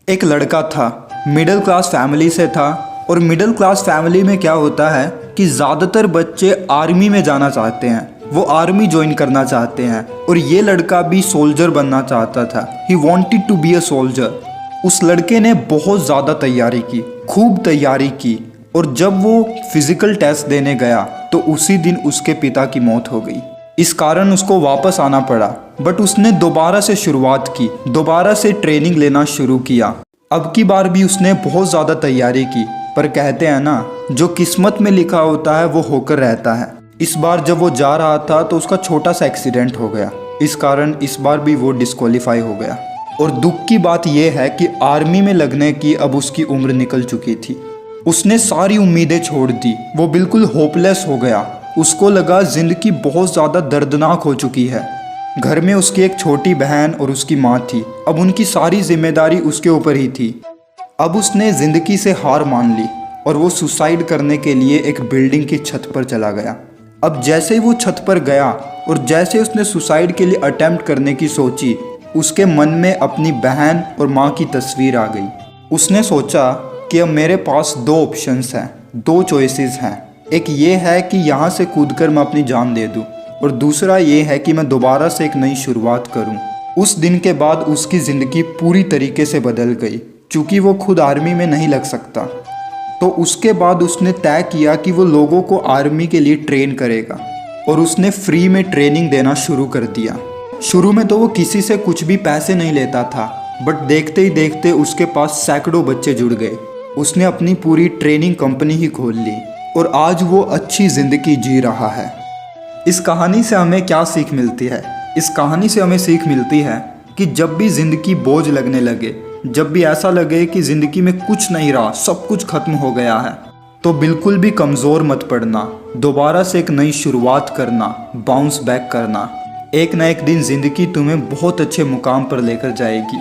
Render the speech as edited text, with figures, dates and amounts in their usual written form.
एक लड़का था, मिडिल क्लास फैमिली से था। और मिडिल क्लास फैमिली में क्या होता है कि ज़्यादातर बच्चे आर्मी में जाना चाहते हैं, वो आर्मी ज्वाइन करना चाहते हैं। और ये लड़का भी सोल्जर बनना चाहता था। He wanted to be a soldier. उस लड़के ने बहुत ज़्यादा तैयारी की, खूब तैयारी की। और जब वो फिज़िकल टेस्ट देने गया तो उसी दिन उसके पिता की मौत हो गई। इस कारण उसको वापस आना पड़ा। बट उसने दोबारा से शुरुआत की, दोबारा से ट्रेनिंग लेना शुरू किया। अब की बार भी उसने बहुत ज़्यादा तैयारी की। पर कहते हैं ना, जो किस्मत में लिखा होता है वो होकर रहता है। इस बार जब वो जा रहा था तो उसका छोटा सा एक्सीडेंट हो गया। इस कारण इस बार भी वो डिस्क्वालीफाई हो गया। और दुख की बात यह है कि आर्मी में लगने की अब उसकी उम्र निकल चुकी थी। उसने सारी उम्मीदें छोड़ दी, वो बिल्कुल होपलेस हो गया। उसको लगा जिंदगी बहुत ज़्यादा दर्दनाक हो चुकी है। घर में उसकी एक छोटी बहन और उसकी माँ थी। अब उनकी सारी जिम्मेदारी उसके ऊपर ही थी। अब उसने ज़िंदगी से हार मान ली और वो सुसाइड करने के लिए एक बिल्डिंग की छत पर चला गया। अब जैसे ही वो छत पर गया और जैसे उसने सुसाइड के लिए अटेम्प्ट करने की सोची, उसके मन में अपनी बहन और माँ की तस्वीर आ गई। उसने सोचा कि अब मेरे पास दो ऑप्शंस हैं, दो चॉइसेस हैं। एक ये है कि यहाँ से कूदकर मैं अपनी जान दे दूँ, और दूसरा ये है कि मैं दोबारा से एक नई शुरुआत करूँ। उस दिन के बाद उसकी ज़िंदगी पूरी तरीके से बदल गई। चूँकि वो खुद आर्मी में नहीं लग सकता, तो उसके बाद उसने तय किया कि वो लोगों को आर्मी के लिए ट्रेन करेगा। और उसने फ्री में ट्रेनिंग देना शुरू कर दिया। शुरू में तो वो किसी से कुछ भी पैसे नहीं लेता था, बट देखते ही देखते उसके पास सैकड़ों बच्चे जुड़ गए। उसने अपनी पूरी ट्रेनिंग कंपनी ही खोल ली और आज वो अच्छी ज़िंदगी जी रहा है। इस कहानी से हमें क्या सीख मिलती है? इस कहानी से हमें सीख मिलती है कि जब भी ज़िंदगी बोझ लगने लगे, जब भी ऐसा लगे कि ज़िंदगी में कुछ नहीं रहा, सब कुछ खत्म हो गया है, तो बिल्कुल भी कमज़ोर मत पड़ना। दोबारा से एक नई शुरुआत करना, बाउंस बैक करना। एक ना एक दिन ज़िंदगी तुम्हें बहुत अच्छे मुकाम पर लेकर जाएगी।